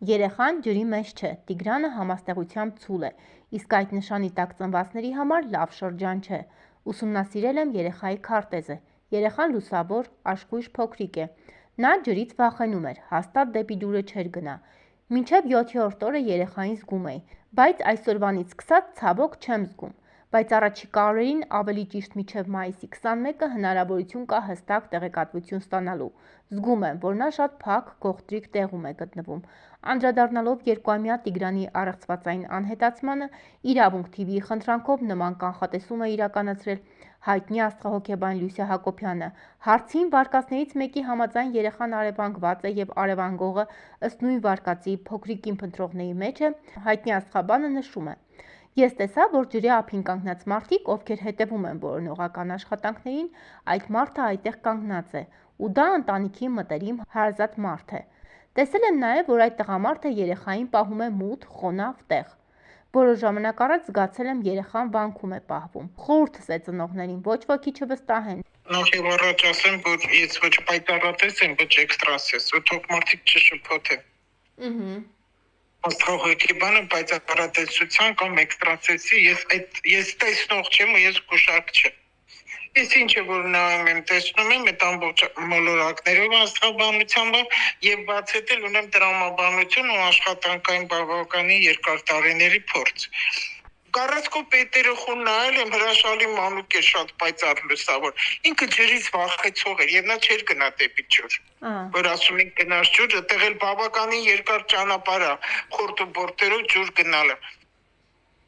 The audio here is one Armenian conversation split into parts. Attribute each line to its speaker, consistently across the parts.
Speaker 1: Երեխան ջրի մեջ չէ, Տիգրանը համաստեղությամբ ցուլ է, իսկ այդ նշանի տակ ծնվածների համար լավ շրջան չէ։ Ուսումնասիրել եմ երեխայի քարտեզը։ Երեխան լուսավոր, աշխույժ փոքրիկ է։ Նա ջրից վախենում էր, հաստատ դեպի ջուրը չէր գնա։ Մինչև 7-րդ օրը երեխային զգում էի, բայց այսօրվանից սկսած ցավոք չեմ զգում։ Բայց առաջիկա օրերին, ավելի ճիշտ մինչև մայիսի 21-ը հնարավորություն կա հստակ տեղեկատվություն ստանալու։ Զգում եմ, որ նա շատ փակ, գողտրիկ տեղում է գտնվում։ Անդրադառնալով երկուամյա Տիգրանի առեղծվածային անհետացմանը, Իրավունք TV-ի խնդրանքով նման կանխատեսում է իրականացրել հայտնի աստղահոգեբան Լյուսիա Հակոբյանը։ Հարցին վարկածներից մեկի համաձայն երեխան արևանգված է եւ արևանգողը ըստ նույն վարկածի փոքրիկին փնտրողների մեջ է, հայտնի աստղաբանը նշում է. Ես տեսա, որ ջրի ափին կանգնած մարդիկ, ովքեր հետևում են որոնողական աշխատանքներին, այդ մարդը այդտեղ կանգնած է, ու դա ընտանիքի մտերիմ հարազատ մարդ է։ Տեսել եմ նաև, որ այդ տղամարդը երեխային պահում է մութ, խոնավ տեղ։ Որոշ ժամանակ առաջ զգացել եմ երեխան վանքում է պահվում։ Խորհուրդս է ծնողներին ոչ ոքի չվստահեն։
Speaker 2: Նախ եւ առաջ ասեմ, որ ես ոչ պայտառատես եմ, ոչ էքստրասես, ու թող մարդիկ չշփոթեն։ Աստղահոգեբանը պայծառատեսության կամ էքստրասեսի ես տեսնող չեմ ու ես գուշակ չեմ։ Ես ինչը որ նայում եմ, տեսնում եմ այդ ամբողջ մոլորակներով աստղաբանությամբ եւ բաց հետել ունեմ տրամաբանություն ու աշխատանքային բավականին երկար տարիների փորձ։ Կարասկո պետերը խուն նայել եմ, հրաշալի մանուկ է, շատ պայծառ լուսավոր։ Ինքը ջրից վախեցող էր եւ նա չէր գնա դեպի ջուր։ Որ ասում են գնաց ջուր, այդտեղ էլ բավականին երկար ճանապարհ է, խորտ ու բորտերով ջուր գնալը։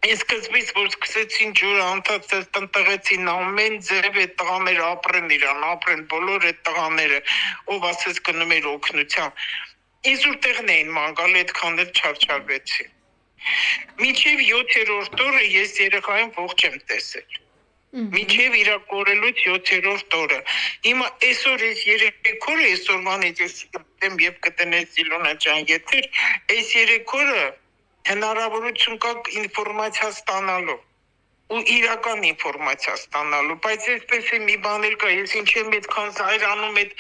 Speaker 2: Ես սկզբից որ սկսեցին ջուրը անդադար տնտղեցին ամեն ձև այդ տղաները ապրեն իրան, ապրեն բոլոր այդ տղաները, ով ասես գնում էր օգնության։ Իզուր տեղն էին մանգալ, այդքան էլ չարչարվեցին։ Մինչև 7-րդ օրը ես երեխային ողջ եմ տեսել։ Մինչև իրա կորելուց 7-րդ օրը։ Հիմա այսօր ես երեք օրը այսօրվանից ես եմ եւ կտնես Իլոնա ջան, եթե այս երեք օրը հնարավորություն կա ինֆորմացիա ստանալու ու իրական ինֆորմացիա ստանալու, բայց այսպես է մի բան էլ կա, ես ինչ եմ այդքան զայրանում այդ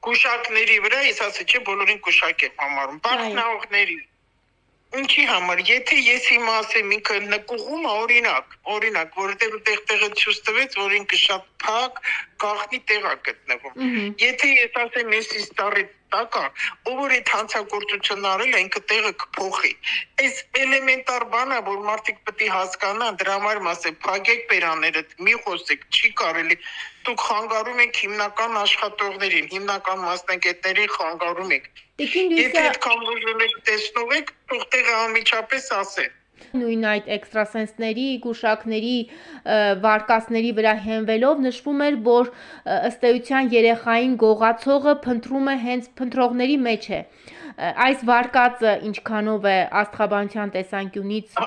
Speaker 2: գուշակների վրա, ես ասի չէ բոլորին գուշակ եմ համարում, բախնաղների Ինչի համար, եթե ես հիմա ասեմ ինքը նկուղում է օրինակ, որովհետև տեղը ցույց տվեց, որ ինքը շատ փակ, գաղտնի տեղ է գտնվում։ Եթե ես ասեմ ես իստարի տակա, ով որ այդ հանցագործությունն արել է, ինքը տեղը կփոխի։ Այս էլեմենտար բանը, որ մարդիկ պետք է հասկանան, դրա համար ասեմ, փակեք բերանները, մի խոսեք, չի կարելի։ Դուք խանգարում եք հիմնական աշխատողներին, հիմնական մասնագետներին խանգարում եք։ Եթե այդքան ուժում եք տեսնող եք, թող տեղը անմիջապես ասեն։
Speaker 1: Նույն այդ էքստրասենսների, գուշակների, վարկածների վրա հենվելով նշվում էր, որ ըստ էության երեխային գողացողը փնտրում է հենց փնտրողների մեջ է։ Այս վարկածը ինչքանով է աստղաբանության տեսանկյունից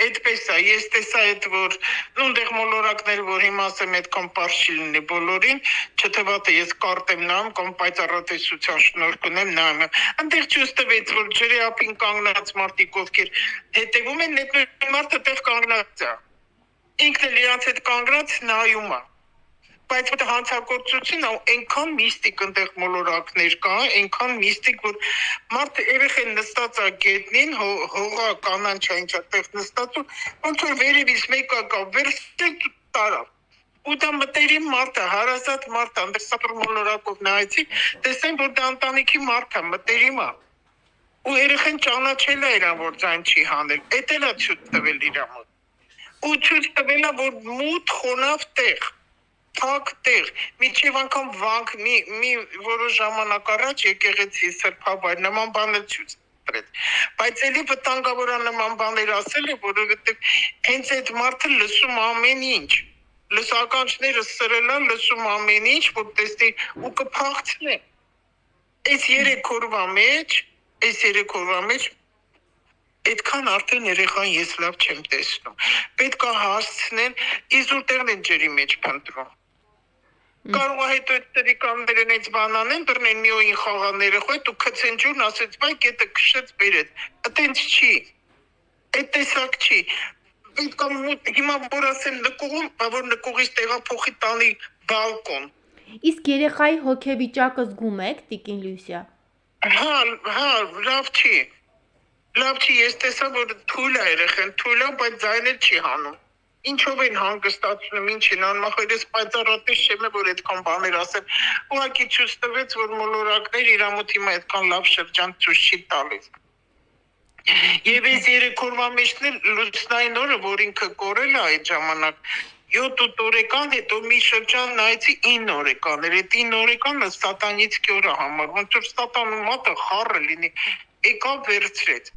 Speaker 2: Այդպես է, ես տեսա այդ որ նույնտեղ մոլորակներ, որ հիմա ասեմ այդքան պարզ չի լինի բոլորին, չթվա թե ես կարտեմ նայում կամ պայծառատեսության շնորհք ունեմ նայում։ Այնտեղ ճուստվեց, որ ջրի ափին կանգնած մարդիկ ովքեր հետևում են, այդ մարդը տեղ կանգնած է։ Ինքն էլ իրանց հետ կանգնած նայում է։ Բայց այդ հանցագործությունը այնքան միստիկ այնտեղ մոլորակներ կա, այնքան միստիկ, որ մարդը երեխեն նստած է գետնին, հողա կանանչային այդտեղ նստած ու ոնց որ վերևից մեկը կա, վերցրել տարավ։ Ու դա մտերիմ մարդ է, հարազատ մարդ է, այնտեղ սապր մոլորակով նայեցի, տեսեմ, որ դա ընտանիքի մարդ է, մտերիմ է։ Ու երեխեն ճանաչել է իրան, որ ձայն չի հանել։ Էդ էլ է ցույց տվել իրա մոտ։ Ու ցույց տվել է, որ մութ խոնավ տեղ Փակ տեղ, միջև անգամ վանք մի որոշ ժամանակ առաջ եկեղեցի սրբավայր նման բաներ ցույց տվեց։ Բայց էլի վտանգավոր է նման բաներ ասելը, որովհետև հենց այդ մարդը լսում ամեն ինչ։ Լուսականչները սրել են, լսում ամեն ինչ, որ տեսնի ու կփախցնի։ Այս 3 օրվա մեջ այդքան արդեն երեխան ես լավ չեմ տեսնում։ Պետք է հասցնել, իզուր տեղն են ջրի մեջ փնտրում։ Կարող է հետո այդ տրիկաններն այդ բան անեն, դռնեն մի օին խաղաները խոյտ ու քցեն ջուրն, ասեց, բայ կետը քշեց բերեց։ Այդտենց չի։ Այդ տեսակ չի։ Պետք է հիմա որ ասեմ նկուղում, որ նկուղից տեղափոխի տանի բալկոն։
Speaker 1: Իսկ երեխայի հոգեվիճակը զգում եք, Տիկին Լյուսիա։
Speaker 2: Հա, լավ չի, ես տեսա, որ թույլ է երեխան, թույլ է, բայց ձայնը չի հանում։ Ինչով են հանգստացնում, ինչ են անում, ախր ես պայծառատես չեմ, որ այդքան բաներ ասեմ։ Ուղղակի ցույց տվեց, որ մոլորակներ իր ամոթի մա այդքան լավ շրջան ցույց չի տալիս։ Եվ այս երեքորվա մեջն էլ լուսնային օրը, որ ինքը կորել է այդ ժամանակ, 7 օրեկան, հետո մի շրջան նայեցի 9 օրեկան էր, այդ 9 օրեկանը սատանիցկի օր է համար, ոնց որ սատանու մատը խառը լինի, եկավ վերցրեց։